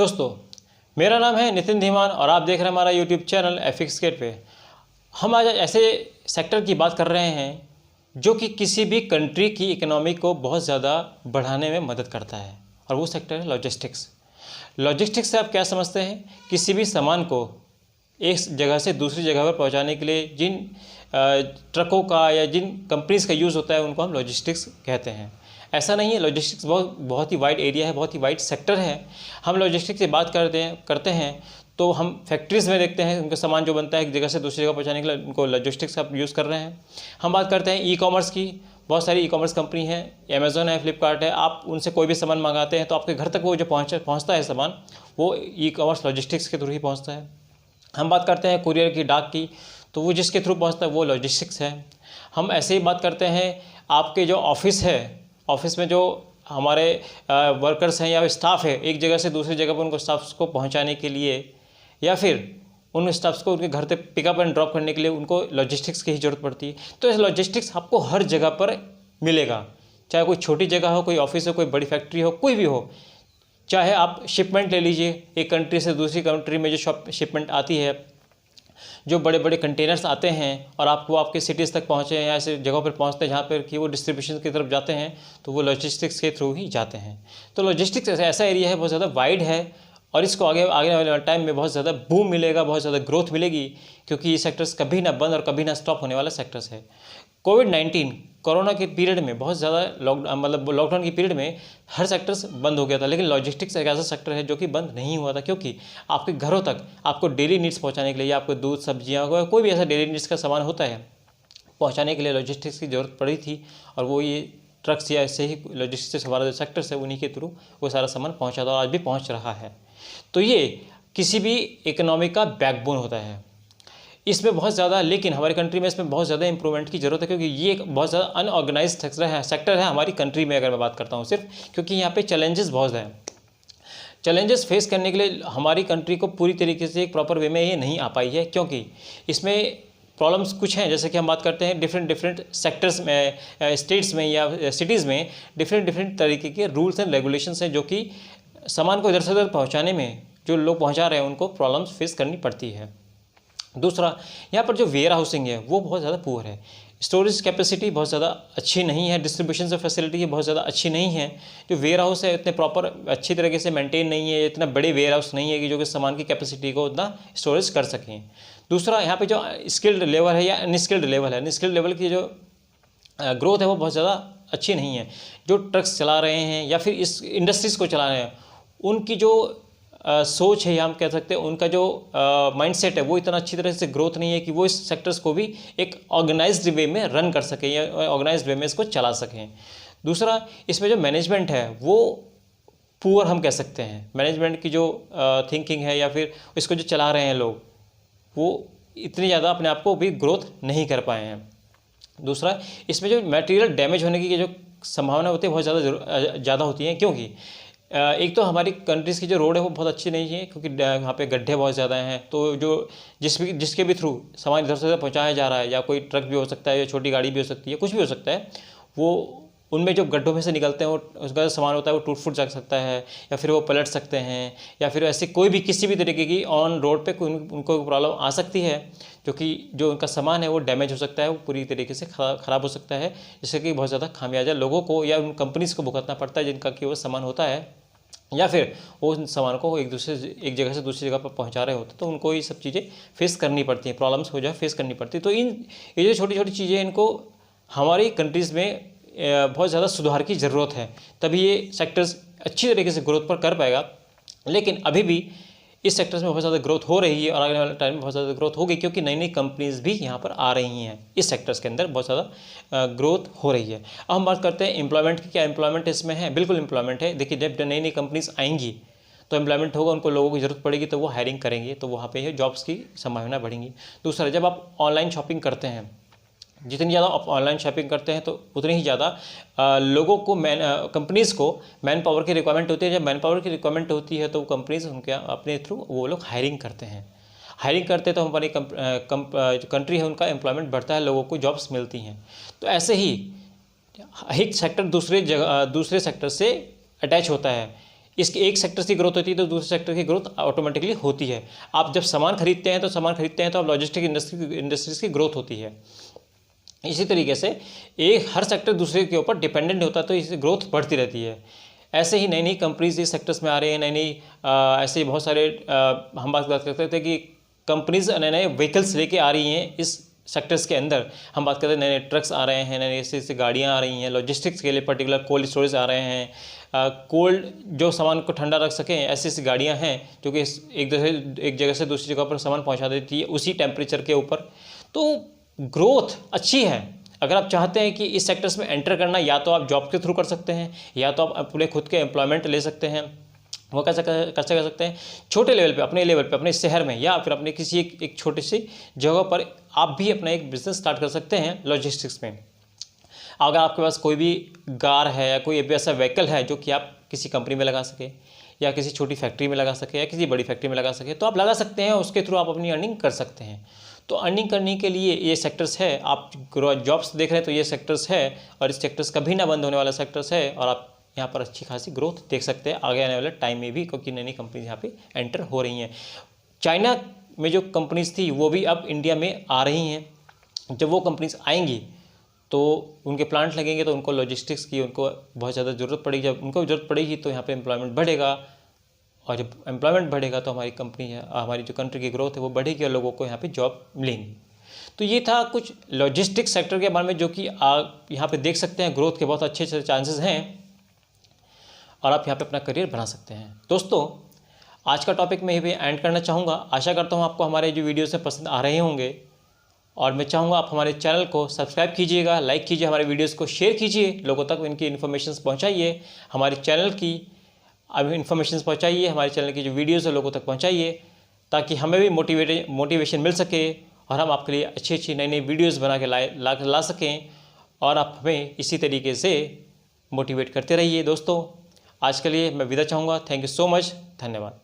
दोस्तों, मेरा नाम है नितिन धीमान और आप देख रहे हैं हमारा यूट्यूब चैनल एफिक्स गेट पे। हम आज ऐसे सेक्टर की बात कर रहे हैं जो कि किसी भी कंट्री की इकोनॉमी को बहुत ज़्यादा बढ़ाने में मदद करता है, और वो सेक्टर है लॉजिस्टिक्स। लॉजिस्टिक्स से आप क्या समझते हैं? किसी भी सामान को एक जगह से दूसरी जगह पर पहुंचाने के लिए जिन ट्रकों का या जिन कंपनीज़ का यूज़ होता है उनको हम लॉजिस्टिक्स कहते हैं। ऐसा नहीं है, लॉजिस्टिक्स बहुत ही वाइड एरिया है, बहुत ही वाइड सेक्टर है। हम लॉजिस्टिक्स की बात करते हैं तो हम फैक्ट्रीज़ में देखते हैं उनका सामान जो बनता है एक जगह से दूसरी जगह पहुंचाने के लिए उनको लॉजिस्टिक्स का यूज़ कर रहे हैं। हम बात करते हैं ई कॉमर्स की। बहुत सारी ई कॉमर्स कंपनी है, अमेज़ॉन है, फ्लिपकार्ट है। आप उनसे कोई भी सामान मंगाते हैं तो आपके घर तक वो जो पहुँचता है सामान, वो ई कॉमर्स लॉजिस्टिक्स के थ्रू ही पहुँचता है। हम बात करते हैं कुरियर की, डाक की, तो वो जिसके थ्रू पहुँचता है वो लॉजिस्टिक्स है। हम ऐसे ही बात करते हैं आपके जो ऑफिस है, ऑफिस में जो हमारे वर्कर्स हैं या स्टाफ है, एक जगह से दूसरी जगह पर उनको स्टाफ्स को पहुंचाने के लिए या फिर उन स्टाफ्स को उनके घर तक पिकअप एंड ड्रॉप करने के लिए उनको लॉजिस्टिक्स की ही ज़रूरत पड़ती है। तो इस लॉजिस्टिक्स आपको हर जगह पर मिलेगा, चाहे कोई छोटी जगह हो, कोई ऑफिस हो, कोई बड़ी फैक्ट्री हो, कोई भी हो। चाहे आप शिपमेंट ले लीजिए, एक कंट्री से दूसरी कंट्री में जो शिपमेंट आती है, जो बड़े बड़े कंटेनर्स आते हैं और आपको आपके सिटीज़ तक पहुँचे या ऐसे जगहों पर पहुँचते हैं जहाँ पर कि वो डिस्ट्रीब्यूशन की तरफ जाते हैं, तो वो लॉजिस्टिक्स के थ्रू ही जाते हैं। तो लॉजिस्टिक्स ऐसा एरिया है, बहुत ज़्यादा वाइड है और इसको आगे वाले टाइम में बहुत ज़्यादा बूम मिलेगा, बहुत ज़्यादा ग्रोथ मिलेगी, क्योंकि ये सेक्टर्स कभी ना बंद और कभी ना स्टॉप होने वाला सेक्टर्स है। कोविड-19 कोरोना के पीरियड में बहुत ज़्यादा लॉकडाउन के पीरियड में हर सेक्टर्स बंद हो गया था, लेकिन लॉजिस्टिक्स एक ऐसा सेक्टर है जो कि बंद नहीं हुआ था, क्योंकि आपके घरों तक आपको डेली नीड्स पहुंचाने के लिए, या आपको दूध, सब्जियां, कोई भी ऐसा डेली नीड्स का सामान होता है, पहुंचाने के लिए लॉजिस्टिक्स की ज़रूरत पड़ी थी। और वो ये ट्रक्स या ऐसे ही लॉजिस्टिक्स हमारा जो सेक्टर्स है उन्हीं के थ्रू वो सारा सामान पहुँचा था और आज भी पहुँच रहा है। तो ये किसी भी इकोनॉमी का बैकबोन होता है। इसमें बहुत ज़्यादा, लेकिन हमारी कंट्री में इसमें बहुत ज़्यादा इंप्रूवमेंट की ज़रूरत है, क्योंकि ये एक बहुत ज़्यादा अनऑर्गेनाइज्ड सेक्टर है हमारी कंट्री में। अगर मैं बात करता हूँ सिर्फ, क्योंकि यहाँ पे चैलेंजेस बहुत हैं। चैलेंजेस फेस करने के लिए हमारी कंट्री को पूरी तरीके से एक प्रॉपर वे में ये नहीं आ पाई है, क्योंकि इसमें प्रॉब्लम्स कुछ हैं। जैसे कि हम बात करते हैं डिफरेंट सेक्टर्स में, स्टेट्स में या सिटीज़ में डिफरेंट तरीके के रूल्स एंड रेगुलेशंस हैं, जो कि सामान को इधर से उधर पहुँचाने में जो लोग पहुँचा रहे हैं उनको प्रॉब्लम्स फेस करनी पड़ती है। दूसरा, यहाँ पर जो वेयर हाउसिंग है वो बहुत ज़्यादा पुअर है, स्टोरेज कैपेसिटी बहुत ज़्यादा अच्छी नहीं है, डिस्ट्रीब्यूशन से फैसिलिटी बहुत ज़्यादा अच्छी नहीं है। जो वेयर हाउस है इतने प्रॉपर अच्छी तरीके से मेंटेन नहीं है, इतना बड़े वेयर हाउस नहीं है कि जो कि सामान की कैपेसिटी को उतना स्टोरेज कर सकें। दूसरा, यहाँ पे जो स्किल्ड लेवल है या अनस्किल्ड लेवल है, अनस्किल्ड लेवल की जो ग्रोथ है वो बहुत ज़्यादा अच्छी नहीं है। जो ट्रक्स चला रहे हैं या फिर इस इंडस्ट्रीज़ को चला रहे हैं, उनकी जो सोच है या हम कह सकते हैं उनका जो माइंडसेट है वो इतना अच्छी तरह से ग्रोथ नहीं है कि वो इस सेक्टर्स को भी एक ऑर्गेनाइज्ड वे में रन कर सकें या ऑर्गेनाइज्ड वे में इसको चला सकें। दूसरा, इसमें जो मैनेजमेंट है वो पुअर हम कह सकते हैं। मैनेजमेंट की जो थिंकिंग है या फिर इसको जो चला रहे हैं लोग, वो इतनी ज़्यादा अपने आप को भी ग्रोथ नहीं कर पाए हैं। दूसरा, इसमें जो मटेरियल डैमेज होने की जो संभावना होती है बहुत ज़्यादा होती है, क्योंकि एक तो हमारी कंट्रीज़ की जो रोड है वो बहुत अच्छी नहीं है, क्योंकि यहाँ पे गड्ढे बहुत ज़्यादा हैं। तो जो जिसके भी थ्रू सामान इधर से पहुँचाया जा रहा है, या कोई ट्रक भी हो सकता है या छोटी गाड़ी भी हो सकती है, कुछ भी हो सकता है, वो उनमें जो गड्ढों में से निकलते हैं वो उसका जो सामान होता है वो टूट फूट जा सकता है, या फिर वो पलट सकते हैं, या फिर ऐसे कोई भी किसी भी तरीके की ऑन रोड पे उनको प्रॉब्लम आ सकती है, जो उनका सामान है वो डैमेज हो सकता है, वो पूरी तरीके से ख़राब हो सकता है, जिससे कि बहुत ज़्यादा खामियाजा लोगों को या उन कंपनीज़ को भुगतना पड़ता है जिनका कि वो सामान होता है, या फिर वो उन सामान को एक जगह से दूसरी जगह पर पहुंचा रहे होते, तो उनको ये सब चीज़ें फेस करनी पड़ती हैं, प्रॉब्लम्स हो जाए फेस करनी पड़ती है। तो ये जो छोटी छोटी चीज़ें, इनको हमारी कंट्रीज़ में बहुत ज़्यादा सुधार की ज़रूरत है, तभी ये सेक्टर्स अच्छी तरीके से ग्रोथ पर कर पाएगा। लेकिन अभी भी इस सेक्टर्स में बहुत ज़्यादा ग्रोथ हो रही है और आने वाले टाइम में बहुत ज़्यादा ग्रोथ होगी, क्योंकि नई नई कंपनीज़ भी यहाँ पर आ रही हैं। इस सेक्टर्स के अंदर बहुत ज़्यादा ग्रोथ हो रही है। अब हम बात करते हैं एम्प्लॉयमेंट की। क्या एम्प्लॉयमेंट इसमें है? बिल्कुल एम्प्लॉयमेंट है। देखिए, जब नई नई कंपनीज़ आएंगी तो एम्प्लॉयमेंट होगा, उनको लोगों की ज़रूरत पड़ेगी, तो वो हायरिंग करेंगे, तो वहाँ पे जॉब्स की संभावना बढ़ेंगी। दूसरा, जब आप ऑनलाइन शॉपिंग करते हैं, जितनी ज़्यादा आप ऑनलाइन शॉपिंग करते हैं तो उतनी ही ज़्यादा लोगों को कंपनीज़ को मैन पावर की रिक्वायरमेंट होती है। जब मैन पावर की रिक्वायरमेंट होती है तो कंपनीज़ उनके अपने थ्रू वो लोग हायरिंग करते हैं। हायरिंग करते हैं तो हमारी जो कंट्री है उनका एम्प्लॉयमेंट बढ़ता है, लोगों को जॉब्स मिलती हैं। तो ऐसे ही एक सेक्टर दूसरे सेक्टर से अटैच होता है। इसके एक सेक्टर की ग्रोथ होती है तो दूसरे सेक्टर की ग्रोथ ऑटोमेटिकली होती है। आप जब सामान खरीदते हैं तो आप लॉजिस्टिक इंडस्ट्रीज की ग्रोथ होती है। इसी तरीके से एक हर सेक्टर दूसरे के ऊपर डिपेंडेंट होता है, तो इससे ग्रोथ बढ़ती रहती है। ऐसे ही नई नई कंपनीज इस सेक्टर्स में आ रहे हैं, नई नई ऐसे ही बहुत सारे हम बात करते थे कि कंपनीज नए नए व्हीकल्स लेके आ रही हैं इस सेक्टर्स के अंदर। हम बात करते हैं नए नए ट्रक्स आ रहे हैं, नए नए ऐसे गाड़ियाँ आ रही हैं, लॉजिस्टिक्स के लिए पर्टिकुलर कोल्ड स्टोरेज आ रहे हैं, कोल्ड जो सामान को ठंडा रख सकें ऐसी ऐसी गाड़ियाँ हैं जो कि एक जगह से दूसरी जगह पर सामान पहुँचा देती है उसी टेम्परेचर के ऊपर। तो ग्रोथ अच्छी है। अगर आप चाहते हैं कि इस सेक्टर्स में एंटर करना, या तो आप जॉब के थ्रू कर सकते हैं या तो आप अपने खुद के एम्प्लॉयमेंट ले सकते हैं। वो कैसे कर सकते हैं, छोटे लेवल पे, अपने लेवल पे, अपने शहर में, या फिर अपने किसी एक छोटी सी जगह पर आप भी अपना एक बिज़नेस स्टार्ट कर सकते हैं लॉजिस्टिक्स में। अगर आपके पास कोई भी कार है या कोई भी ऐसा व्हीकल है जो कि आप किसी कंपनी में लगा सके या किसी छोटी फैक्ट्री में लगा सके या किसी बड़ी फैक्ट्री में लगा सके, तो आप लगा सकते हैं, उसके थ्रू आप अपनी अर्निंग कर सकते हैं। तो अर्निंग करने के लिए ये सेक्टर्स है। आप जॉब्स देख रहे हैं तो ये सेक्टर्स है, और इस सेक्टर्स कभी ना बंद होने वाला सेक्टर्स है, और आप यहाँ पर अच्छी खासी ग्रोथ देख सकते हैं आगे आने वाले टाइम में भी, क्योंकि नई नई कंपनीज यहाँ पे एंटर हो रही हैं। चाइना में जो कंपनीज थी वो भी अब इंडिया में आ रही हैं। जब वो कंपनीज आएंगी तो उनके प्लांट लगेंगे तो उनको लॉजिस्टिक्स की उनको बहुत ज़्यादा ज़रूरत पड़ेगी। जब उनको ज़रूरत पड़ेगी तो यहाँ पे एम्प्लॉयमेंट बढ़ेगा, और जब एम्प्लॉयमेंट बढ़ेगा तो हमारी कंपनी है, हमारी जो कंट्री की ग्रोथ है वो बढ़ेगी और लोगों को यहाँ पे जॉब मिलेंगी। तो ये था कुछ लॉजिस्टिक्स सेक्टर के बारे में, जो कि आप यहाँ पे देख सकते हैं ग्रोथ के बहुत अच्छे अच्छे चांसेस हैं और आप यहाँ पे अपना करियर बना सकते हैं। दोस्तों, आज का टॉपिक मैं यहीं पे एंड करना चाहूँगा। आशा करता हूँ आपको हमारे जो वीडियोज़ हैं पसंद आ रहे होंगे, और मैं चाहूँगा आप हमारे चैनल को सब्सक्राइब कीजिएगा, लाइक कीजिए, हमारे वीडियोज़ को शेयर कीजिए, लोगों तक इनकी इन्फॉर्मेशन पहुँचाइए, हमारे चैनल की अब इन्फॉर्मेशन पहुँचाइए, हमारे चैनल की जो वीडियोज़ है लोगों तक पहुँचाइए, ताकि हमें भी मोटिवेशन मिल सके और हम आपके लिए अच्छी अच्छी नई नई वीडियोज़ बना के ला सकें, और आप हमें इसी तरीके से मोटिवेट करते रहिए। दोस्तों, आज के लिए मैं विदा चाहूँगा। Thank you so much. धन्यवाद।